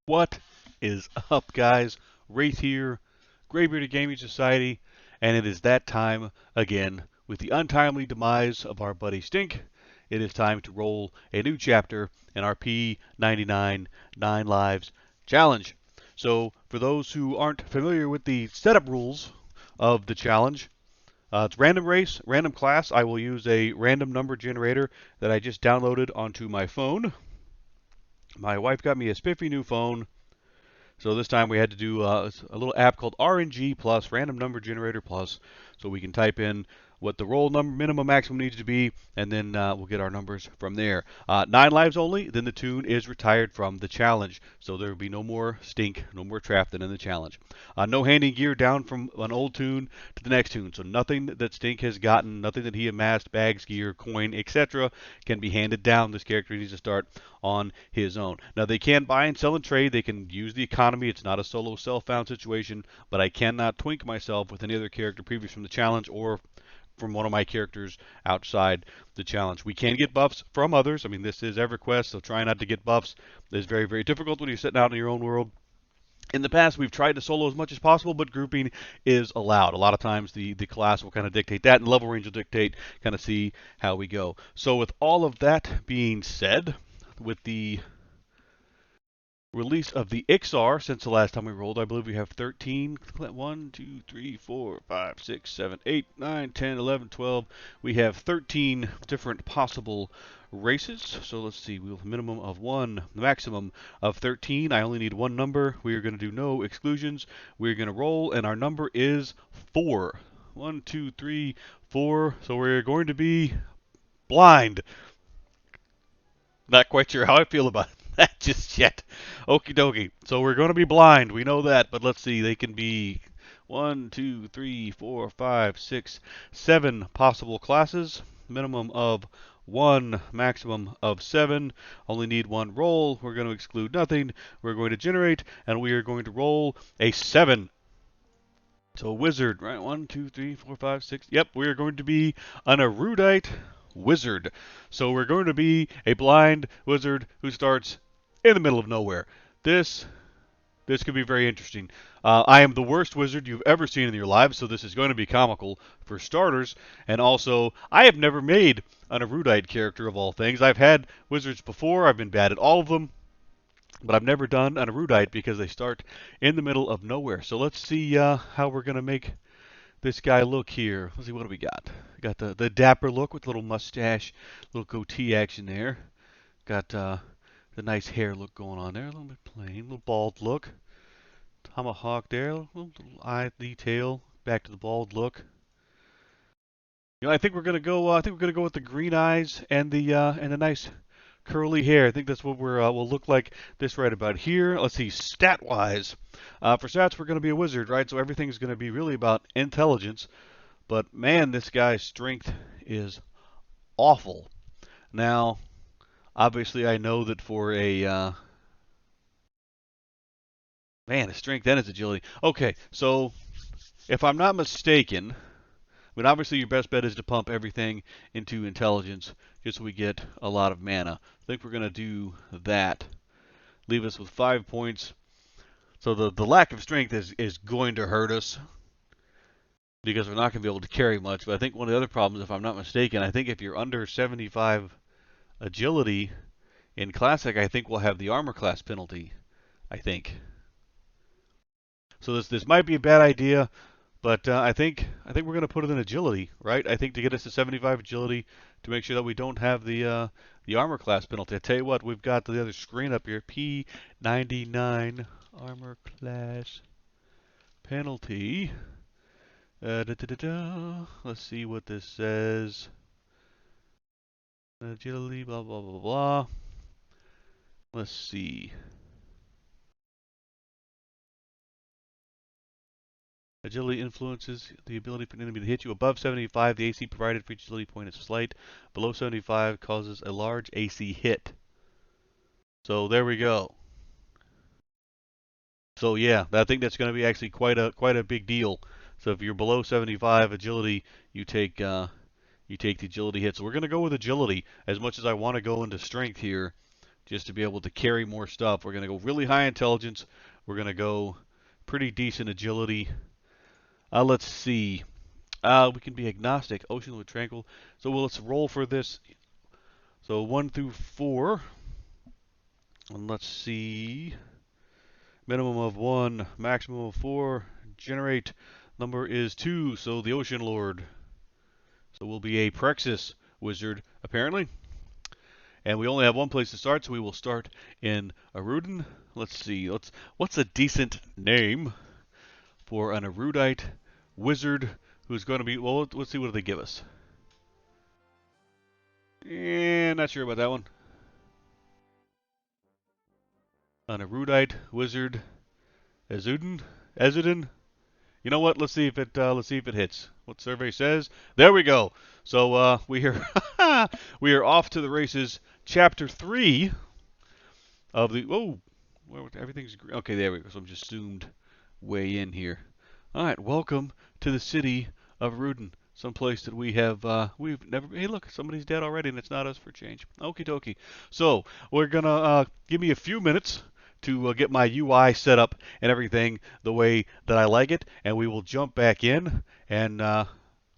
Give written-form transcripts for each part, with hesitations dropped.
What is up, guys? Wraith here, Graybearded Gaming Society, and it is that time again with the untimely demise of our buddy Stink. It is time to roll a new chapter in our P99-9Lives Challenge. So, for those who aren't familiar with the setup rules of the challenge, it's random race, random class. I will use a random number generator that I just downloaded onto my phone. My wife got me a spiffy new phone. So this time we had to do a little app called RNG Plus, Random Number Generator Plus, so we can type in what the roll number minimum maximum needs to be, and then we'll get our numbers from there. 9 lives only, then the toon is retired from the challenge. So there will be no more stink, no more trap in the challenge. No handing gear down from an old toon to the next toon. So nothing that Stink has gotten, nothing that he amassed, bags, gear, coin, etc., can be handed down. This character needs to start on his own. Now they can buy and sell and trade. They can use the economy. It's not a solo self-found situation, but I cannot twink myself with any other character previous from the challenge or from one of my characters outside the challenge. We can get buffs from others. I mean, this is EverQuest, so try not to get buffs. It's very, very difficult when you're sitting out in your own world. In the past, we've tried to solo as much as possible, but grouping is allowed. A lot of times, the class will kind of dictate that, and level range will dictate, kind of see how we go. So with all of that being said, with the release of the XR since the last time we rolled, I believe we have 13. 1, 2, 3, 4, 5, 6, 7, 8, 9, 10, 11, 12. We have 13 different possible races. So let's see, we have a minimum of 1, the maximum of 13. I only need one number. We are going to do no exclusions. We're going to roll, and our number is 4. 1, 2, 3, 4. So we're going to be blind. Not quite sure how I feel about that just yet. Okie dokie. So we're going to be blind. We know that, but let's see. They can be 1, 2, 3, 4, 5, 6, 7 possible classes. Minimum of 1, maximum of 7. Only need one roll. We're going to exclude nothing. We're going to generate, and we are going to roll a 7. So wizard, right? 1, 2, 3, 4, 5, 6. Yep, we are going to be an erudite wizard. So we're going to be a blind wizard who starts in the middle of nowhere. This could be very interesting. I am the worst wizard you've ever seen in your lives, so this is going to be comical for starters. And also, I have never made an erudite character of all things. I've had wizards before. I've been bad at all of them. But I've never done an erudite because they start in the middle of nowhere. So let's see how we're going to make this guy look here. Let's see, what do we got? We got the dapper look with a little mustache, little goatee action there. Got the nice hair look going on there. A little bit plain, little bald look. Tomahawk there, little eye detail. Back to the bald look. You know, I think we're gonna go. I think we're gonna go with the green eyes and the nice curly hair. I think that's what we'll look like this right about here. Let's see, stat-wise. For stats, we're going to be a wizard, right? So everything's going to be really about intelligence. But man, this guy's strength is awful. Now, obviously, I know that for a man, his strength and his agility. Okay, so if I'm not mistaken, but obviously your best bet is to pump everything into intelligence just so we get a lot of mana. I think we're going to do that. Leave us with 5 points. So the lack of strength is going to hurt us because we're not going to be able to carry much. But I think one of the other problems, if I'm not mistaken, I think if you're under 75 agility in Classic, I think we'll have the armor class penalty. I think. So this might be a bad idea, but I think we're going to put it in agility, right? I think to get us to 75 agility to make sure that we don't have the armor class penalty. I tell you what, we've got the other screen up here, P99 armor class penalty. Let's see what this says. Agility, blah blah blah blah. Let's see. Agility influences the ability for an enemy to hit you above 75. The AC provided for each agility point is slight. Below 75 causes a large AC hit. So there we go. So yeah, I think that's going to be actually quite a big deal. So if you're below 75 agility, you take the agility hit. So we're going to go with agility as much as I want to go into strength here. just to be able to carry more stuff. We're going to go really high intelligence. We're going to go pretty decent agility. Let's see. We can be agnostic, ocean with tranquil. So let's roll for this. So 1 through 4. And let's see. Minimum of 1, maximum of 4. Generate number is 2, so the Ocean Lord. So we'll be a Praxis wizard, apparently. And we only have one place to start, so we will start in Aruden. Let's see. What's a decent name for an erudite wizard who's going to be... Well, let's see what do they give us. Not sure about that one. An erudite wizard, Ezuden. You know what? Let's see if it hits. What survey says? There we go. So we are we are off to the races. Chapter 3 of the everything's okay. There we go. So I'm just zoomed way in here. All right, welcome to the city of Ruden, someplace that we've never. Hey, look, somebody's dead already, and it's not us for change. Okie dokie. So we're gonna give me a few minutes to get my UI set up and everything the way that I like it, and we will jump back in, and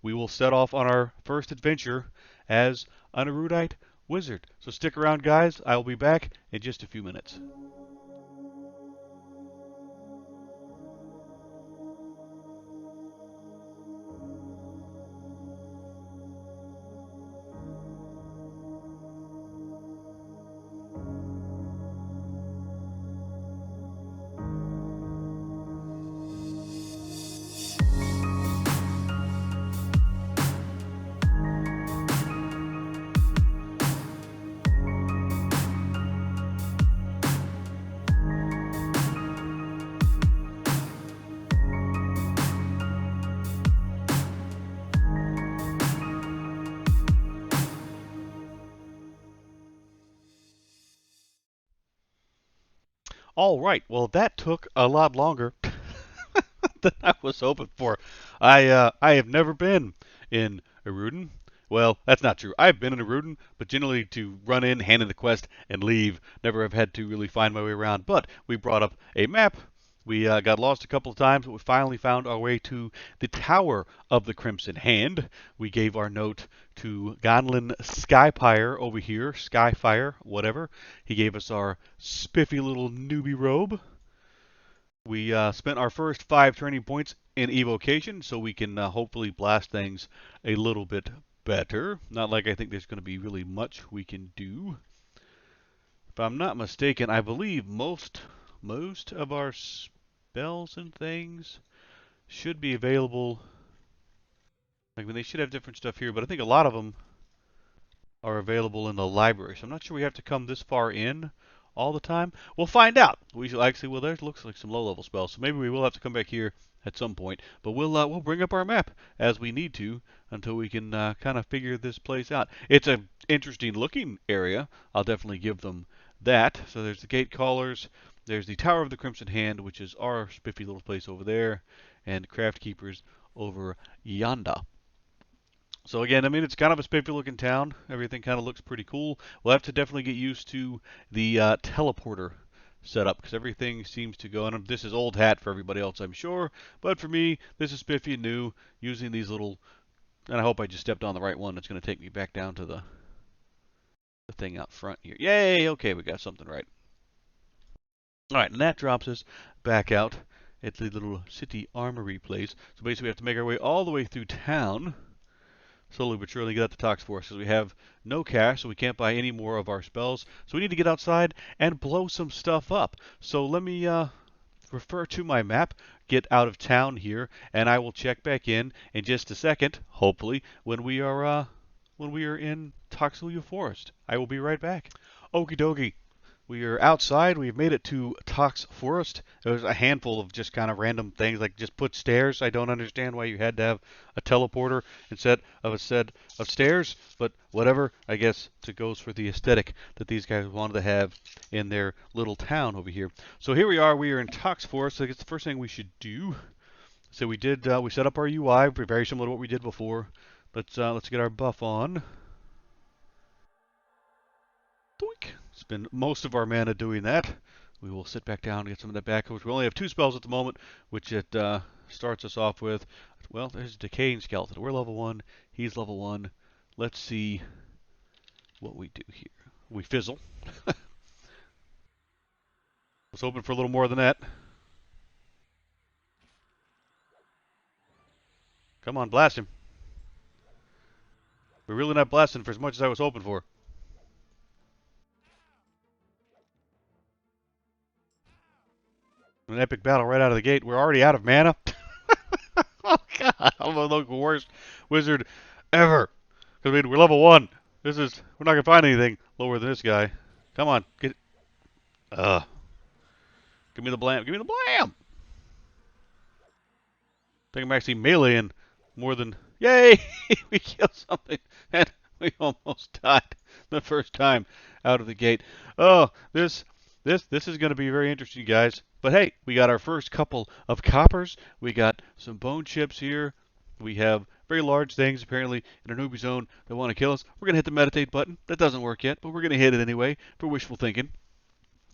we will set off on our first adventure as an erudite wizard. So stick around, guys. I will be back in just a few minutes. All right. Well, that took a lot longer than I was hoping for. I have never been in Eruden. Well, that's not true. I've been in Eruden, but generally to run in, hand in the quest, and leave. Never have had to really find my way around. But we brought up a map. We got lost a couple of times, but we finally found our way to the Tower of the Crimson Hand. We gave our note to Gonlin Skypire over here, Skyfire, whatever. He gave us our spiffy little newbie robe. We spent our first 5 training points in evocation, so we can hopefully blast things a little bit better. Not like I think there's going to be really much we can do. If I'm not mistaken, I believe most of our spells and things should be available. Like, they should have different stuff here, but I think a lot of them are available in the library. So I'm not sure we have to come this far in all the time. We'll find out. We shall actually. Well, there looks like some low-level spells, so maybe we will have to come back here at some point. But we'll bring up our map as we need to until we can kind of figure this place out. It's an interesting-looking area. I'll definitely give them that. So there's the gate callers. There's the Tower of the Crimson Hand, which is our spiffy little place over there, and Craft Keepers over yonder. So again, I mean, it's kind of a spiffy-looking town. Everything kind of looks pretty cool. We'll have to definitely get used to the teleporter setup because everything seems to go. And this is old hat for everybody else, I'm sure. But for me, this is spiffy and new. Using these little, and I hope I just stepped on the right one. It's going to take me back down to the thing out front here. Yay! Okay, we got something right. All right, and that drops us back out at the little city armory place. So basically, we have to make our way all the way through town. Slowly but surely get out the Tox Force because we have no cash, so we can't buy any more of our spells. So we need to get outside and blow some stuff up. So let me refer to my map, get out of town here, and I will check back in just a second, hopefully, when we are in Toxelia Forest. I will be right back. Okie dokie. We are outside. We've made it to Tox Forest. There's a handful of just kind of random things, like just put stairs. I don't understand why you had to have a teleporter instead of a set of stairs, but whatever. I guess it goes for the aesthetic that these guys wanted to have in their little town over here. So here we are. We are in Tox Forest. So I guess the first thing we should do. So we set up our UI, very similar to what we did before. Let's get our buff on. Doink. Spend most of our mana doing that. We will sit back down and get some of that back, which we only have 2 spells at the moment, which it starts us off with. Well, there's a Decaying Skeleton. We're level 1. He's level 1. Let's see what we do here. We fizzle. Was hoping for a little more than that. Come on, blast him. We're really not blasting for as much as I was hoping for. An epic battle right out of the gate. We're already out of mana. Oh god, I'm the worst wizard ever. Because I mean, we're level 1. We're not gonna find anything lower than this guy. Come on, get. Give me the blam. Give me the blam. I think I'm actually meleeing more than. Yay! We killed something, and we almost died the first time out of the gate. Oh, this is going to be very interesting, guys. But hey, we got our first couple of coppers. We got some bone chips here. We have very large things apparently in our newbie zone that want to kill us. We're going to hit the meditate button. That doesn't work yet, but we're going to hit it anyway for wishful thinking.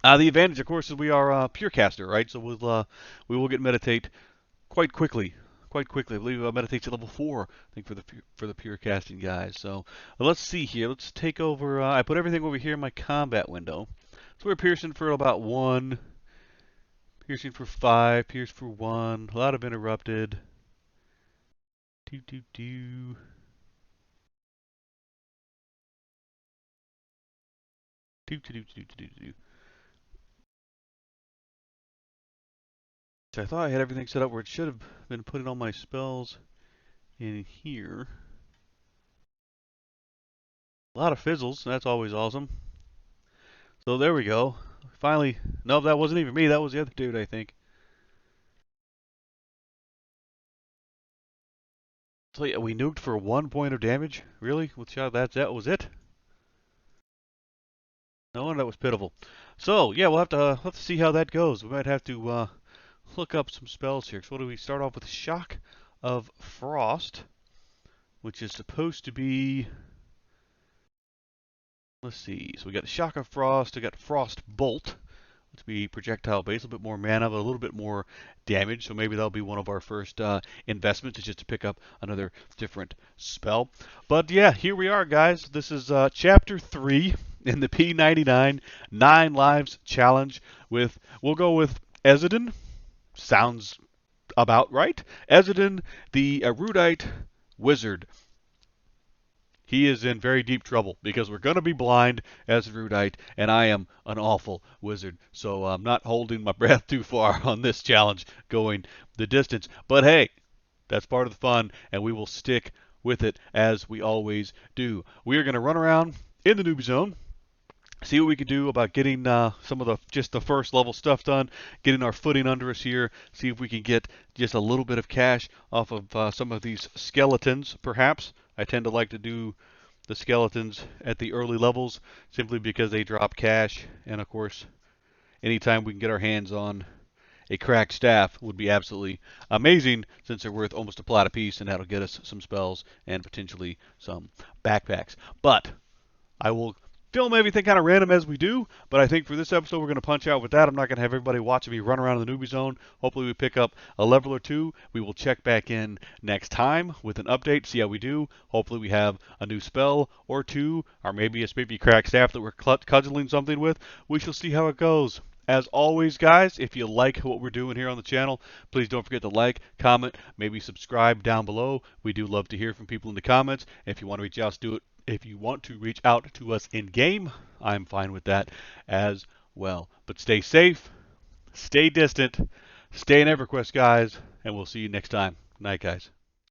The advantage, of course, is we are pure caster, right? So we will get meditate quite quickly. Quite quickly. I believe meditate's at level 4, I think, for the pure casting guys. So let's see here. Let's take over. I put everything over here in my combat window. So we're piercing for about 1, piercing for 5, pierce for 1. A lot of interrupted. Do do do. Do do do do do do. So I thought I had everything set up where it should have been putting all my spells in here. A lot of fizzles. That's always awesome. So there we go. Finally, no, that wasn't even me. That was the other dude, I think. So yeah, we nuked for 1 point of damage? Really? With shot, that was it? No, that was pitiful. So yeah, we'll have to see how that goes. We might have to look up some spells here. So what do we start off with? Shock of Frost, which is supposed to be. Let's see. So we got the Shock of Frost. We got Frost Bolt. To be projectile based, a little bit more mana, but a little bit more damage. So maybe that'll be one of our first investments, is just to pick up another different spell. But yeah, here we are, guys. This is chapter 3 in the P99-9Lives Challenge. We'll go with Ezidin. Sounds about right. Ezidin, the erudite wizard. He is in very deep trouble because we're going to be blind as erudite, and I am an awful wizard. So I'm not holding my breath too far on this challenge going the distance. But hey, that's part of the fun, and we will stick with it as we always do. We are going to run around in the newbie zone, see what we can do about getting some of just the first level stuff done, getting our footing under us here, see if we can get just a little bit of cash off of some of these skeletons, perhaps. I tend to like to do the skeletons at the early levels simply because they drop cash, and of course, anytime we can get our hands on a cracked staff would be absolutely amazing, since they're worth almost a plat apiece, and that'll get us some spells and potentially some backpacks. But I will film everything kind of random as we do, but I think for this episode we're going to punch out with that. I'm not going to have everybody watching me run around in the newbie zone. Hopefully we pick up a level or 2. We will check back in next time with an update, see how we do. Hopefully we have a new spell or 2, or maybe it's maybe cracked staff that we're cudgeling something with. We shall see how it goes. As always, guys, if you like what we're doing here on the channel, please don't forget to like, comment, maybe subscribe down below. We do love to hear from people in the comments. If you want to reach out, do it. If you want to reach out to us in game, I'm fine with that as well. But stay safe, stay distant, stay in EverQuest, guys, and we'll see you next time. Night, guys.